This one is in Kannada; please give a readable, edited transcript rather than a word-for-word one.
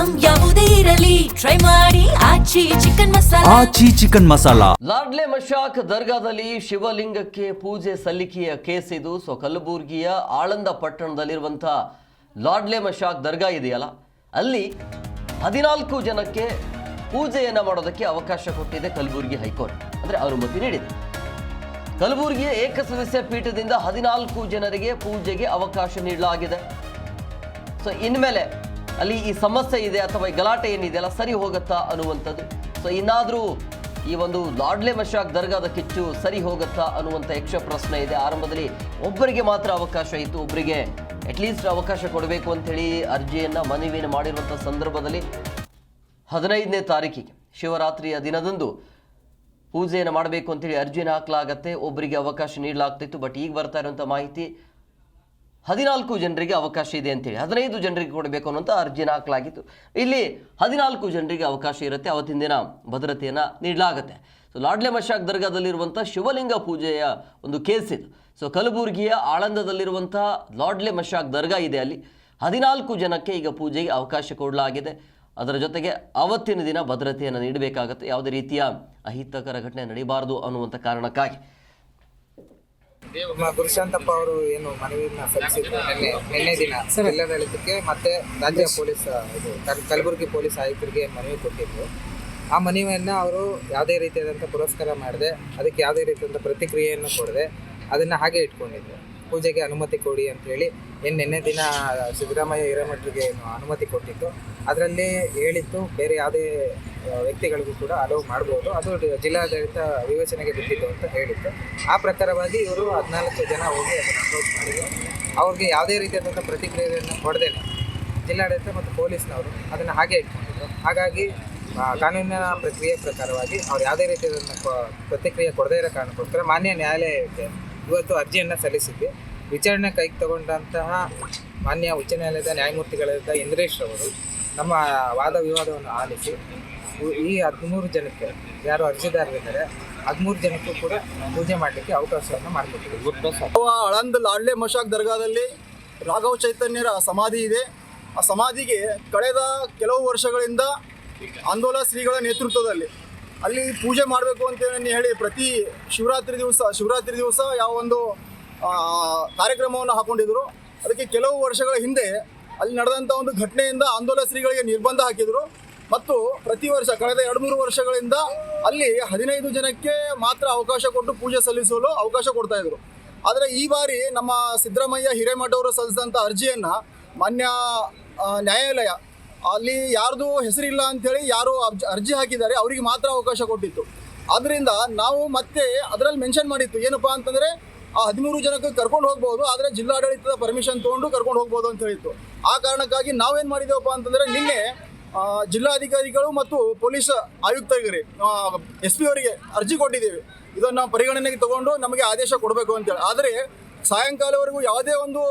ಐಟಂ ಯಾವುದೇ ಇರಲಿ ಟ್ರೈ ಮಾಡಿ ಆಚಿ ಚಿಕನ್ ಮಸಾಲಾ. ಲಾಡ್ಲೆ ಮಶಾಕ್ ದರ್ಗಾದಲ್ಲಿ ಶಿವಲಿಂಗಕ್ಕೆ ಪೂಜೆ ಸಲ್ಲಿಕೆಯ ಕೇಸ್ ಇದು. ಕಲಬುರಗಿಯ ಆಳಂದ ಪಟ್ಟಣದಲ್ಲಿರುವಂತಹ ಲಾಡ್ಲೆ ಮಶಾಕ್ ದರ್ಗಾ ಇದೆಯಲ್ಲ, ಅಲ್ಲಿ 14 ಜನಕ್ಕೆ ಪೂಜೆಯನ್ನ ಮಾಡೋದಕ್ಕೆ ಅವಕಾಶ ಕೊಟ್ಟಿದೆ ಕಲಬುರಗಿ ಹೈಕೋರ್ಟ್. ಅಂದ್ರೆ ಅನುಮತಿ ನೀಡಿದೆ. ಕಲಬುರಗಿಯ ಏಕಸದಸ್ಯ ಪೀಠದಿಂದ 14 ಜನರಿಗೆ ಪೂಜೆಗೆ ಅವಕಾಶ ನೀಡಲಾಗಿದೆ. ಇನ್ಮೇಲೆ ಅಲ್ಲಿ ಈ ಸಮಸ್ಯೆ ಇದೆ ಅಥವಾ ಈ ಗಲಾಟೆ ಏನಿದೆಯಲ್ಲ ಸರಿ ಹೋಗುತ್ತಾ ಅನ್ನುವಂಥದ್ದು. ಇನ್ನಾದರೂ ಈ ಒಂದು ಲಾಡ್ಲೆ ಮಶಾಕ್ ದರ್ಗಾದ ಕಿಚ್ಚು ಸರಿ ಹೋಗುತ್ತಾ ಅನ್ನುವಂಥ ಯಕ್ಷ ಪ್ರಶ್ನೆ ಇದೆ. ಆರಂಭದಲ್ಲಿ ಒಬ್ಬರಿಗೆ ಮಾತ್ರ ಅವಕಾಶ ಇತ್ತು, ಒಬ್ಬರಿಗೆ ಅಟ್ಲೀಸ್ಟ್ ಅವಕಾಶ ಕೊಡಬೇಕು ಅಂಥೇಳಿ ಮನವಿಯನ್ನು ಮಾಡಿರುವಂಥ ಸಂದರ್ಭದಲ್ಲಿ 15ನೇ ತಾರೀಕಿಗೆ ಶಿವರಾತ್ರಿಯ ದಿನದಂದು ಪೂಜೆಯನ್ನು ಮಾಡಬೇಕು ಅಂತೇಳಿ ಅರ್ಜಿಯನ್ನು ಹಾಕಲಾಗತ್ತೆ, ಒಬ್ಬರಿಗೆ ಅವಕಾಶ ನೀಡಲಾಗ್ತಿತ್ತು. ಬಟ್ ಈಗ ಬರ್ತಾ ಇರುವಂಥ ಮಾಹಿತಿ 14 ಜನರಿಗೆ ಅವಕಾಶ ಇದೆ ಅಂತೇಳಿ 15 ಜನರಿಗೆ ಕೊಡಬೇಕು ಅನ್ನುವಂಥ ಅರ್ಜಿಯನ್ನು ಹಾಕಲಾಗಿತ್ತು. ಇಲ್ಲಿ 14 ಜನರಿಗೆ ಅವಕಾಶ ಇರುತ್ತೆ. ಅವತ್ತಿನ ದಿನ ಭದ್ರತೆಯನ್ನು ನೀಡಲಾಗುತ್ತೆ. ಲಾಡ್ಲೆ ಮಶಾಕ್ ದರ್ಗಾದಲ್ಲಿರುವಂಥ ಶಿವಲಿಂಗ ಪೂಜೆಯ ಒಂದು ಕೇಸ್ ಇದು. ಕಲಬುರಗಿಯ ಆಳಂದದಲ್ಲಿರುವಂಥ ಲಾಡ್ಲೆ ಮಶಾಕ್ ದರ್ಗಾ ಇದೆ, ಅಲ್ಲಿ 14 ಜನಕ್ಕೆ ಈಗ ಪೂಜೆಗೆ ಅವಕಾಶ ಕೊಡಲಾಗಿದೆ. ಅದರ ಜೊತೆಗೆ ಅವತ್ತಿನ ದಿನ ಭದ್ರತೆಯನ್ನು ನೀಡಬೇಕಾಗುತ್ತೆ, ಯಾವುದೇ ರೀತಿಯ ಅಹಿತಕರ ಘಟನೆ ನಡೀಬಾರದು ಅನ್ನುವಂಥ ಕಾರಣಕ್ಕಾಗಿ. ಗುರುಶಾಂತಪ್ಪ ಅವರು ಏನು ಮನವಿಯನ್ನ ಸಲ್ಲಿಸಿದ್ರು ನಿನ್ನೆ ದಿನ ಜಿಲ್ಲಾಡಳಿತಕ್ಕೆ ಮತ್ತೆ ರಾಜ್ಯ ಪೊಲೀಸ್ ಕಲಬುರಗಿ ಪೊಲೀಸ್ ಆಯುಕ್ತರಿಗೆ ಮನವಿ ಕೊಟ್ಟಿದ್ರು. ಆ ಮನವಿಯನ್ನ ಅವರು ಯಾವುದೇ ರೀತಿಯಾದಂಥ ಪುರಸ್ಕಾರ ಮಾಡದೆ, ಅದಕ್ಕೆ ಯಾವುದೇ ರೀತಿಯಾದಂಥ ಪ್ರತಿಕ್ರಿಯೆಯನ್ನು ಕೊಡದೆ ಅದನ್ನ ಹಾಗೆ ಇಟ್ಕೊಂಡಿದ್ರು. ಪೂಜೆಗೆ ಅನುಮತಿ ಕೊಡಿ ಅಂತೇಳಿ ನಿನ್ನೆ ದಿನ ಸಿದ್ದರಾಮಯ್ಯ ಹಿರೇಮಠರಿಗೆ ಅನುಮತಿ ಕೊಟ್ಟಿತ್ತು. ಅದರಲ್ಲಿ ಹೇಳಿತ್ತು ಬೇರೆ ಯಾವುದೇ ವ್ಯಕ್ತಿಗಳಿಗೂ ಕೂಡ ಅಲೋ ಮಾಡ್ಬೋದು, ಅದು ಜಿಲ್ಲಾಡಳಿತ ವಿವೇಚನೆಗೆ ಬಿಟ್ಟಿತ್ತು ಅಂತ ಹೇಳಿತ್ತು. ಆ ಪ್ರಕಾರವಾಗಿ ಇವರು 14 ಜನ ಹೋಗಿ ಅದನ್ನು ಅಪ್ರೋಚ್ ಮಾಡಿದ್ರು. ಅವ್ರಿಗೆ ಯಾವುದೇ ರೀತಿಯಾದಂಥ ಪ್ರತಿಕ್ರಿಯೆಯನ್ನು ಕೊಡದೇನೆ ಜಿಲ್ಲಾಡಳಿತ ಮತ್ತು ಪೊಲೀಸ್ನವರು ಅದನ್ನು ಹಾಗೆ ಇಟ್ಕೊಂಡಿದ್ರು. ಹಾಗಾಗಿ ಕಾನೂನಿನ ಪ್ರಕ್ರಿಯೆ ಪ್ರಕಾರವಾಗಿ ಅವ್ರು ಯಾವುದೇ ರೀತಿಯಾದಂಥ ಪ್ರತಿಕ್ರಿಯೆ ಕೊಡದೇ ಇರೋ ಕಾರಣಕ್ಕೋಸ್ಕರ ಮಾನ್ಯ ನ್ಯಾಯಾಲಯಕ್ಕೆ ಇವತ್ತು ಅರ್ಜಿಯನ್ನು ಸಲ್ಲಿಸಿದ್ವಿ. ವಿಚಾರಣೆ ಕೈಗೆ ತಗೊಂಡಂತಹ ಮಾನ್ಯ ಉಚ್ಚ ನ್ಯಾಯಾಲಯದ ನ್ಯಾಯಮೂರ್ತಿಗಳಾದ ಇಂದ್ರೇಶ್ ಅವರು ನಮ್ಮ ವಾದ ವಿವಾದವನ್ನು ಆಲಿಸಿ ಈ 13 ಜನಕ್ಕೆ ಯಾರು ಅರ್ಜಿದಾರರಿದ್ದಾರೆ 13 ಜನಕ್ಕೂ ಕೂಡ ಪೂಜೆ ಮಾಡಲಿಕ್ಕೆ ಅವಕಾಶವನ್ನು ಮಾಡಿಕೊಟ್ಟಿದ್ದೀವಿ. ಆಳಂದ ಲಾಡ್ಲೆ ಮಶಾಕ್ ದರ್ಗಾದಲ್ಲಿ ರಾಘವ ಚೈತನ್ಯರ ಸಮಾಧಿ ಇದೆ. ಆ ಸಮಾಧಿಗೆ ಕಳೆದ ಕೆಲವು ವರ್ಷಗಳಿಂದ ಆಂದೋಲನ ಶ್ರೀಗಳ ನೇತೃತ್ವದಲ್ಲಿ ಅಲ್ಲಿ ಪೂಜೆ ಮಾಡಬೇಕು ಅಂತ ಹೇಳಿ ಪ್ರತಿ ಶಿವರಾತ್ರಿ ದಿವಸ ಯಾವ ಒಂದು ಕಾರ್ಯಕ್ರಮವನ್ನು ಹಾಕೊಂಡಿದ್ರು. ಅದಕ್ಕೆ ಕೆಲವು ವರ್ಷಗಳ ಹಿಂದೆ ಅಲ್ಲಿ ನಡೆದಂಥ ಒಂದು ಘಟನೆಯಿಂದ ಆಂದೋಲನ ಶ್ರೀಗಳಿಗೆ ನಿರ್ಬಂಧ ಹಾಕಿದರು ಮತ್ತು ಪ್ರತಿ ವರ್ಷ ಕಳೆದ 2-3 ವರ್ಷಗಳಿಂದ ಅಲ್ಲಿ 15 ಜನಕ್ಕೆ ಮಾತ್ರ ಅವಕಾಶ ಕೊಟ್ಟು ಪೂಜೆ ಸಲ್ಲಿಸಲು ಅವಕಾಶ ಕೊಡ್ತಾ ಇದ್ರು. ಆದರೆ ಈ ಬಾರಿ ನಮ್ಮ ಸಿದ್ದರಾಮಯ್ಯ ಹಿರೇಮಠ ಅವರು ಸಲ್ಲಿಸಿದಂಥ ಅರ್ಜಿಯನ್ನು ಮಾನ್ಯ ನ್ಯಾಯಾಲಯ ಅಲ್ಲಿ ಯಾರ್ದು ಹೆಸರಿಲ್ಲ ಅಂಥೇಳಿ ಯಾರು ಅರ್ಜಿ ಹಾಕಿದ್ದಾರೆ ಅವರಿಗೆ ಮಾತ್ರ ಅವಕಾಶ ಕೊಟ್ಟಿತ್ತು. ಆದ್ದರಿಂದ ನಾವು ಮತ್ತೆ ಅದರಲ್ಲಿ ಮೆನ್ಷನ್ ಮಾಡಿತ್ತು ಏನಪ್ಪ ಅಂತಂದರೆ ಆ 13 ಜನಕ್ಕೆ ಕರ್ಕೊಂಡು ಹೋಗ್ಬೋದು, ಆದರೆ ಜಿಲ್ಲಾಡಳಿತದ ಪರ್ಮಿಷನ್ ತೊಗೊಂಡು ಕರ್ಕೊಂಡು ಹೋಗ್ಬೋದು ಅಂತ ಹೇಳಿತ್ತು. ಆ ಕಾರಣಕ್ಕಾಗಿ ನಾವೇನು ಮಾಡಿದ್ದೇವಪ್ಪ ಅಂತಂದರೆ ನಿನ್ನೆ ಜಿಲ್ಲಾಧಿಕಾರಿಗಳು ಮತ್ತು ಪೊಲೀಸ್ ಆಯುಕ್ತರಿಗೆ SP ಅವರಿಗೆ ಅರ್ಜಿ ಕೊಟ್ಟಿದ್ದೇವೆ. ಇದನ್ನು ಪರಿಗಣನೆಗೆ ತಗೊಂಡು ನಮಗೆ ಆದೇಶ ಕೊಡಬೇಕು ಅಂತೇಳಿ. ಆದರೆ ಸಾಯಂಕಾಲವರೆಗೂ ಯಾವುದೇ ಒಂದು